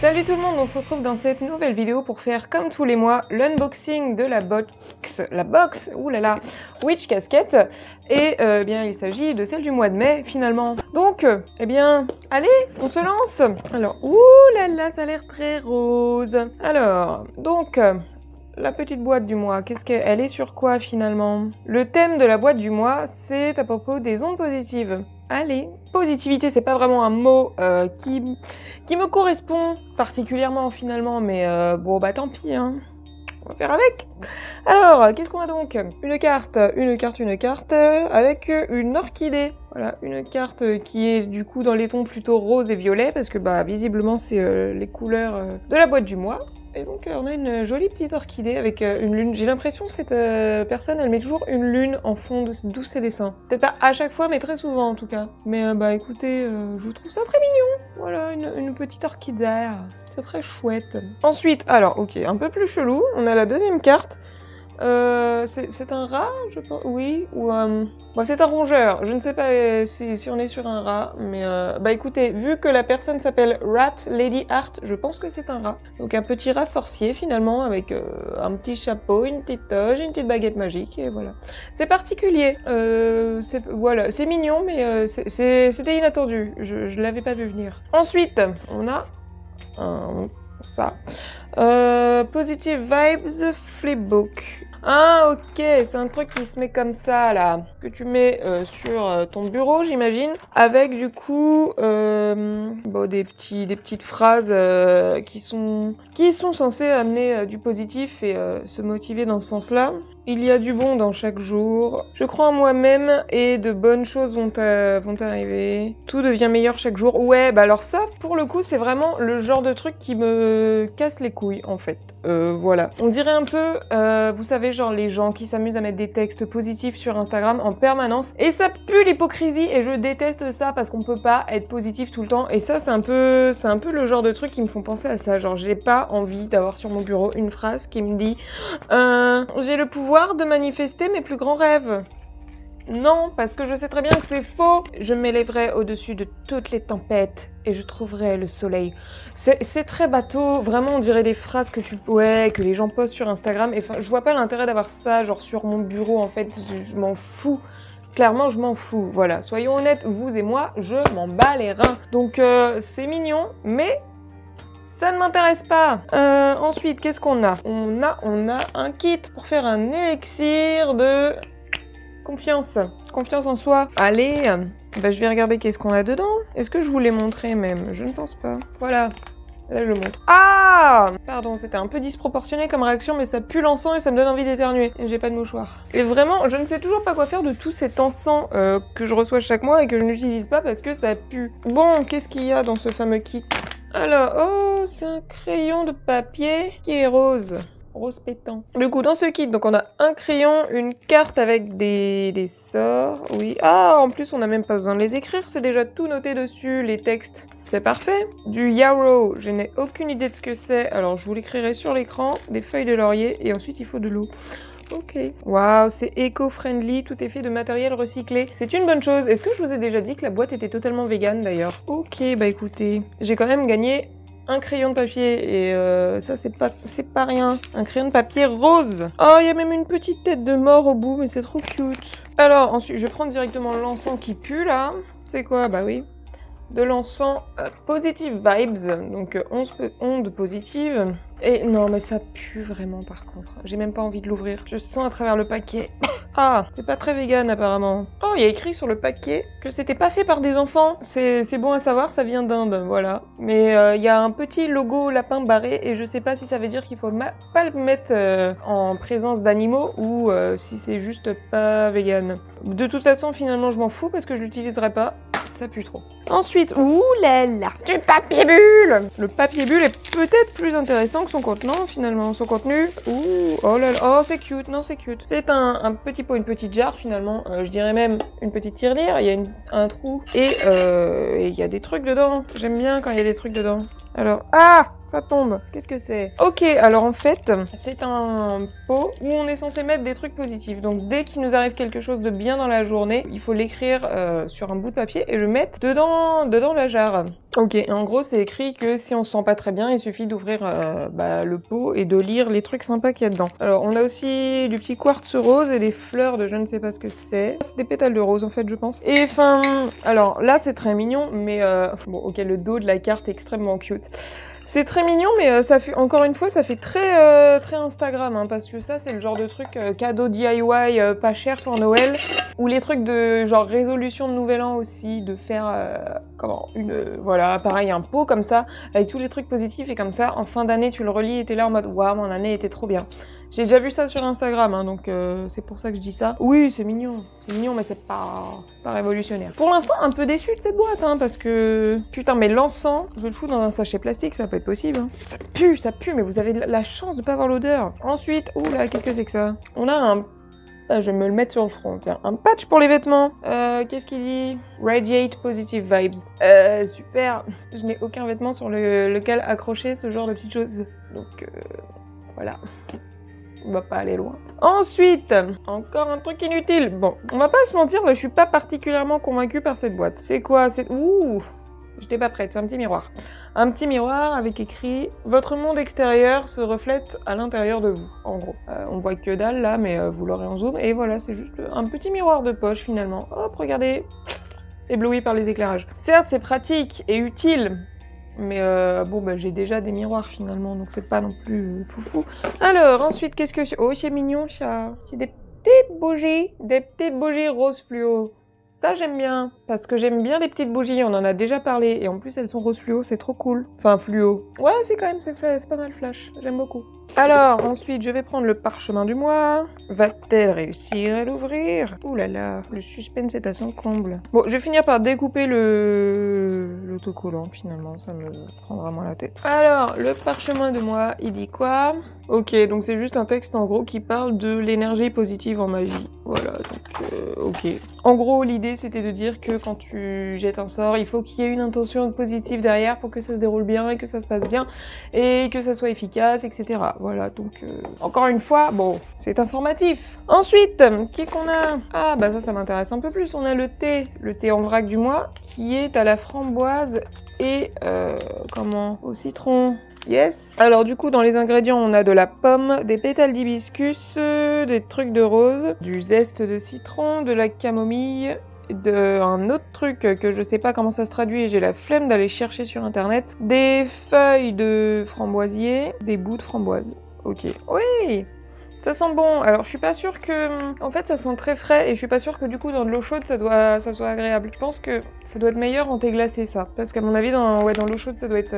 Salut tout le monde, on se retrouve dans cette nouvelle vidéo pour faire comme tous les mois l'unboxing de la box, oulala, Witch Casquette. Et bien il s'agit de celle du mois de mai finalement. Donc, eh bien, allez, on se lance. Alors, oulala, ça a l'air très rose. Alors, donc... la petite boîte du mois, qu'est-ce qu'elle est sur quoi finalement? Le thème de la boîte du mois, c'est à propos des ondes positives. Allez, positivité, c'est pas vraiment un mot qui me correspond particulièrement finalement, mais bon bah tant pis, hein. On va faire avec. Alors, qu'est-ce qu'on a donc? Une carte avec une orchidée. Voilà, une carte qui est du coup dans les tons plutôt rose et violet, parce que bah visiblement c'est les couleurs de la boîte du mois. Et donc on a une jolie petite orchidée avec une lune. J'ai l'impression que cette personne, elle met toujours une lune en fond de tous ses dessins. Peut-être pas à chaque fois, mais très souvent en tout cas. Mais bah écoutez, je trouve ça très mignon. Voilà, une petite orchidée. C'est très chouette. Ensuite, alors ok, un peu plus chelou, on a la deuxième carte. C'est un rat, je pense, oui, ou bon, c'est un rongeur, je ne sais pas si on est sur un rat, mais bah écoutez, vu que la personne s'appelle Rat Lady Art, je pense que c'est un rat. Donc un petit rat sorcier finalement, avec un petit chapeau, une petite toge, une petite baguette magique, et voilà. C'est particulier, voilà, c'est mignon, mais c'était inattendu, je l'avais pas vu venir. Ensuite, on a ça. Positive Vibes Flipbook. Ah ok, c'est un truc qui se met comme ça là, que tu mets sur ton bureau j'imagine, avec du coup bon, des petites phrases qui sont censées amener du positif et se motiver dans ce sens-là. Il y a du bon dans chaque jour. Je crois en moi-même et de bonnes choses vont arriver. Tout devient meilleur chaque jour. Ouais, bah alors ça, pour le coup, c'est vraiment le genre de truc qui me casse les couilles, en fait. Voilà. On dirait un peu, vous savez, genre les gens qui s'amusent à mettre des textes positifs sur Instagram en permanence. Et ça pue l'hypocrisie et je déteste ça parce qu'on peut pas être positif tout le temps. Et ça, c'est un peu le genre de truc qui me font penser à ça. Genre, j'ai pas envie d'avoir sur mon bureau une phrase qui me dit j'ai le pouvoir de manifester mes plus grands rêves. Non, parce que je sais très bien que c'est faux. Je m'élèverai au-dessus de toutes les tempêtes et je trouverai le soleil. C'est très bateau, vraiment on dirait des phrases que que les gens postent sur Instagram. Et enfin, je vois pas l'intérêt d'avoir ça genre sur mon bureau en fait, je m'en fous. Clairement, je m'en fous. Voilà, soyons honnêtes, vous et moi, je m'en bats les reins. Donc c'est mignon, mais ça ne m'intéresse pas. Ensuite, qu'est-ce qu'on a? On a un kit pour faire un élixir de confiance. Confiance en soi. Allez, bah, je vais regarder qu'est-ce qu'on a dedans. Est-ce que je vous l'ai montré même? Je ne pense pas. Voilà. Là, je le montre. Ah! Pardon, c'était un peu disproportionné comme réaction, mais ça pue l'encens et ça me donne envie d'éternuer. Et j'ai pas de mouchoir. Et vraiment, je ne sais toujours pas quoi faire de tout cet encens que je reçois chaque mois et que je n'utilise pas parce que ça pue. Bon, qu'est-ce qu'il y a dans ce fameux kit? Alors, oh, c'est un crayon de papier qui est rose. Rose pétant. Du coup, dans ce kit, donc on a un crayon, une carte avec des sorts, oui. Ah, en plus, on n'a même pas besoin de les écrire, c'est déjà tout noté dessus, les textes. C'est parfait. Du yarrow, je n'ai aucune idée de ce que c'est, alors je vous l'écrirai sur l'écran. Des feuilles de laurier, et ensuite il faut de l'eau. Ok. Waouh, c'est éco-friendly, tout est fait de matériel recyclé. C'est une bonne chose. Est-ce que je vous ai déjà dit que la boîte était totalement vegan d'ailleurs? Ok, bah écoutez, j'ai quand même gagné un crayon de papier et ça c'est pas rien. Un crayon de papier rose. Oh, il y a même une petite tête de mort au bout, mais c'est trop cute. Alors ensuite, je vais prendre directement l'encens qui pue là. C'est quoi? Bah oui. De l'encens Positive Vibes, donc 11 ondes positives. Et non, mais ça pue vraiment par contre. J'ai même pas envie de l'ouvrir. Je sens à travers le paquet. Ah, c'est pas très vegan apparemment. Oh, il y a écrit sur le paquet que c'était pas fait par des enfants. C'est bon à savoir, ça vient d'Inde, voilà. Mais il y a un petit logo lapin barré et je sais pas si ça veut dire qu'il faut pas le mettre en présence d'animaux ou si c'est juste pas vegan. De toute façon, finalement, je m'en fous parce que je l'utiliserai pas. Ça pue trop. Ensuite, ouh là là, du papier bulle. Le papier bulle est peut-être plus intéressant que son contenant finalement. Son contenu, ouh, oh là là, oh c'est cute, non c'est cute. C'est un petit pot, une petite jarre finalement. Je dirais même une petite tirelire. Il y a un trou et il y a des trucs dedans. J'aime bien quand il y a des trucs dedans. Alors, ah, Ça tombe. Qu'est-ce que c'est? Ok, alors en fait, c'est un pot où on est censé mettre des trucs positifs. Donc dès qu'il nous arrive quelque chose de bien dans la journée, il faut l'écrire sur un bout de papier et le mettre dedans la jarre. Ok, en gros c'est écrit que si on se sent pas très bien, il suffit d'ouvrir le pot et de lire les trucs sympas qu'il y a dedans. Alors on a aussi du petit quartz rose et des fleurs de je ne sais pas ce que c'est. C'est des pétales de rose en fait je pense. Et enfin, alors là c'est très mignon, mais bon ok, le dos de la carte est extrêmement cute. C'est très mignon, mais ça fait, encore une fois, ça fait très, très Instagram, hein, parce que ça, c'est le genre de truc cadeau DIY pas cher pour Noël, ou les trucs de genre résolution de Nouvel An aussi, de faire, voilà, pareil, un pot comme ça, avec tous les trucs positifs, et comme ça, en fin d'année, tu le relis et t'es là en mode « Waouh, mon année était trop bien ». J'ai déjà vu ça sur Instagram, hein, donc c'est pour ça que je dis ça. Oui, c'est mignon, mais c'est pas révolutionnaire. Pour l'instant, un peu déçue de cette boîte, hein, parce que... Putain, mais l'encens, je vais le foutre dans un sachet plastique, ça va pas être possible. Hein. Ça pue, mais vous avez la chance de pas avoir l'odeur. Ensuite, oula, qu'est-ce que c'est que ça? On a un... Ah, je vais me le mettre sur le front, tiens. Un patch pour les vêtements. Qu'est-ce qu'il dit? Radiate positive vibes. Super. Je n'ai aucun vêtement sur lequel accrocher ce genre de petites choses. Donc, voilà. On va pas aller loin. Ensuite, encore un truc inutile. Bon, on va pas se mentir, là, je suis pas particulièrement convaincue par cette boîte. C'est quoi? C'est... Ouh! J'étais pas prête, c'est un petit miroir. Un petit miroir avec écrit « Votre monde extérieur se reflète à l'intérieur de vous », en gros. On voit que dalle là, mais vous l'aurez en zoom. Et voilà, c'est juste un petit miroir de poche finalement. Hop, regardez, ébloui par les éclairages. Certes, c'est pratique et utile, mais bon, bah, j'ai déjà des miroirs finalement, donc c'est pas non plus foufou. Alors, ensuite, qu'est-ce que... Oh, c'est mignon, ça. C'est des petites bougies rose fluo. Ça, j'aime bien, parce que j'aime bien les petites bougies, on en a déjà parlé, et en plus, elles sont rose fluo, c'est trop cool. Enfin, fluo. Ouais, c'est quand même, c'est pas mal flash, j'aime beaucoup. Alors, ensuite, je vais prendre le parchemin du mois. Va-t-elle réussir à l'ouvrir? Ouh là là, le suspense est à son comble. Bon, je vais finir par découper l'autocollant, finalement, ça me prendra moins la tête. Alors, le parchemin de mois, il dit quoi? Ok, donc c'est juste un texte, en gros, qui parle de l'énergie positive en magie. Voilà, donc, ok. En gros, l'idée, c'était de dire que quand tu jettes un sort, il faut qu'il y ait une intention positive derrière pour que ça se déroule bien et que ça se passe bien et que ça soit efficace, etc. Voilà, donc encore une fois, bon, c'est informatif. Ensuite, qui qu'on a? Ah, bah ça m'intéresse un peu plus. On a le thé en vrac du mois, qui est à la framboise et, au citron. Yes. Alors du coup, dans les ingrédients, on a de la pomme, des pétales d'hibiscus, des trucs de rose, du zeste de citron, de la camomille, un autre truc que je sais pas comment ça se traduit et j'ai la flemme d'aller chercher sur internet, des feuilles de framboisier, des bouts de framboise. Ok. Oui, ça sent bon. Alors je suis pas sûre que... En fait ça sent très frais et je suis pas sûre que du coup dans de l'eau chaude ça soit agréable. Je pense que ça doit être meilleur en thé glacé ça. Parce qu'à mon avis dans l'eau chaude ça doit être...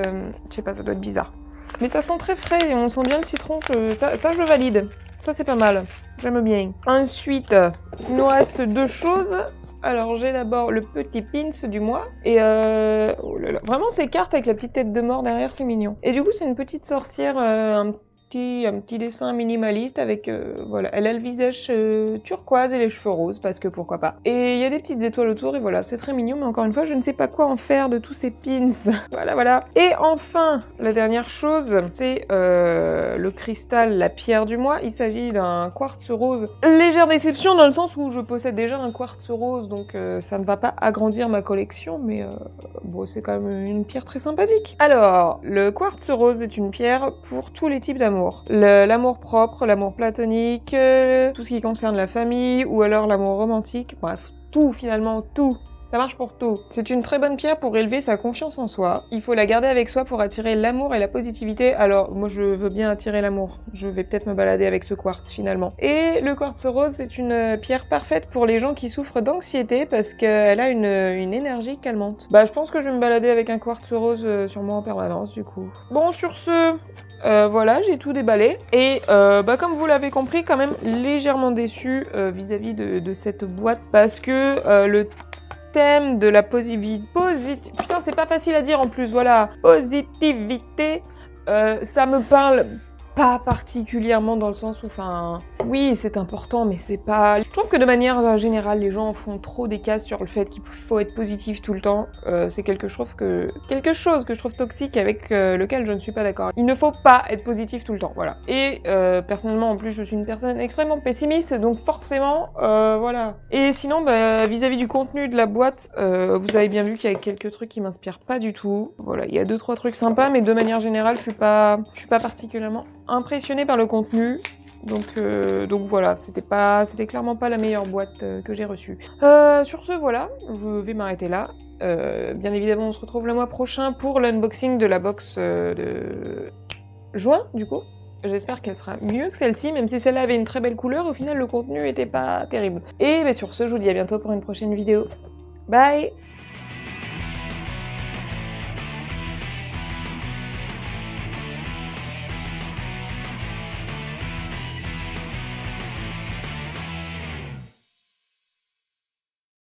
je sais pas, ça doit être bizarre. Mais ça sent très frais et on sent bien le citron. Ça je valide. Ça c'est pas mal. J'aime bien. Ensuite, il nous reste deux choses. Alors j'ai d'abord le petit pins du mois et oh là là, vraiment ces cartes avec la petite tête de mort derrière, c'est mignon. Et du coup c'est une petite sorcière, un petit dessin minimaliste avec, voilà, elle a le visage turquoise et les cheveux roses parce que pourquoi pas. Et il y a des petites étoiles autour et voilà, c'est très mignon mais encore une fois je ne sais pas quoi en faire de tous ces pins. Voilà. Et enfin, la dernière chose, c'est le cristal, la pierre du mois. Il s'agit d'un quartz rose. Légère déception dans le sens où je possède déjà un quartz rose donc ça ne va pas agrandir ma collection mais bon, c'est quand même une pierre très sympathique. Alors, le quartz rose est une pierre pour tous les types d'amour. L'amour propre, l'amour platonique, tout ce qui concerne la famille, ou alors l'amour romantique, bref, tout finalement, tout. Ça marche pour tout. C'est une très bonne pierre pour élever sa confiance en soi. Il faut la garder avec soi pour attirer l'amour et la positivité. Alors, moi je veux bien attirer l'amour. Je vais peut-être me balader avec ce quartz finalement. Et le quartz rose, c'est une pierre parfaite pour les gens qui souffrent d'anxiété parce qu'elle a une énergie calmante. Bah, je pense que je vais me balader avec un quartz rose sur moi en permanence du coup. Bon, sur ce... voilà, j'ai tout déballé. Et comme vous l'avez compris, quand même légèrement déçue vis-à-vis de cette boîte parce que le thème de la positivité... Putain, c'est pas facile à dire en plus, voilà. Positivité, ça me parle pas particulièrement dans le sens où, enfin, oui, c'est important, mais c'est pas... Je trouve que de manière générale, les gens font trop des cases sur le fait qu'il faut être positif tout le temps. C'est quelque chose que je trouve toxique, avec lequel je ne suis pas d'accord. Il ne faut pas être positif tout le temps, voilà. Et personnellement, en plus, je suis une personne extrêmement pessimiste, donc forcément, voilà. Et sinon, bah, vis-à-vis du contenu de la boîte, vous avez bien vu qu'il y a quelques trucs qui m'inspirent pas du tout. Voilà, il y a 2-3 trucs sympas, mais de manière générale, je suis pas particulièrement impressionnée par le contenu. Donc voilà, c'était clairement pas la meilleure boîte que j'ai reçue. Sur ce, voilà, je vais m'arrêter là. Bien évidemment, on se retrouve le mois prochain pour l'unboxing de la box de juin, du coup. J'espère qu'elle sera mieux que celle-ci, même si celle-là avait une très belle couleur, au final le contenu était pas terrible. Et bah, sur ce, je vous dis à bientôt pour une prochaine vidéo. Bye!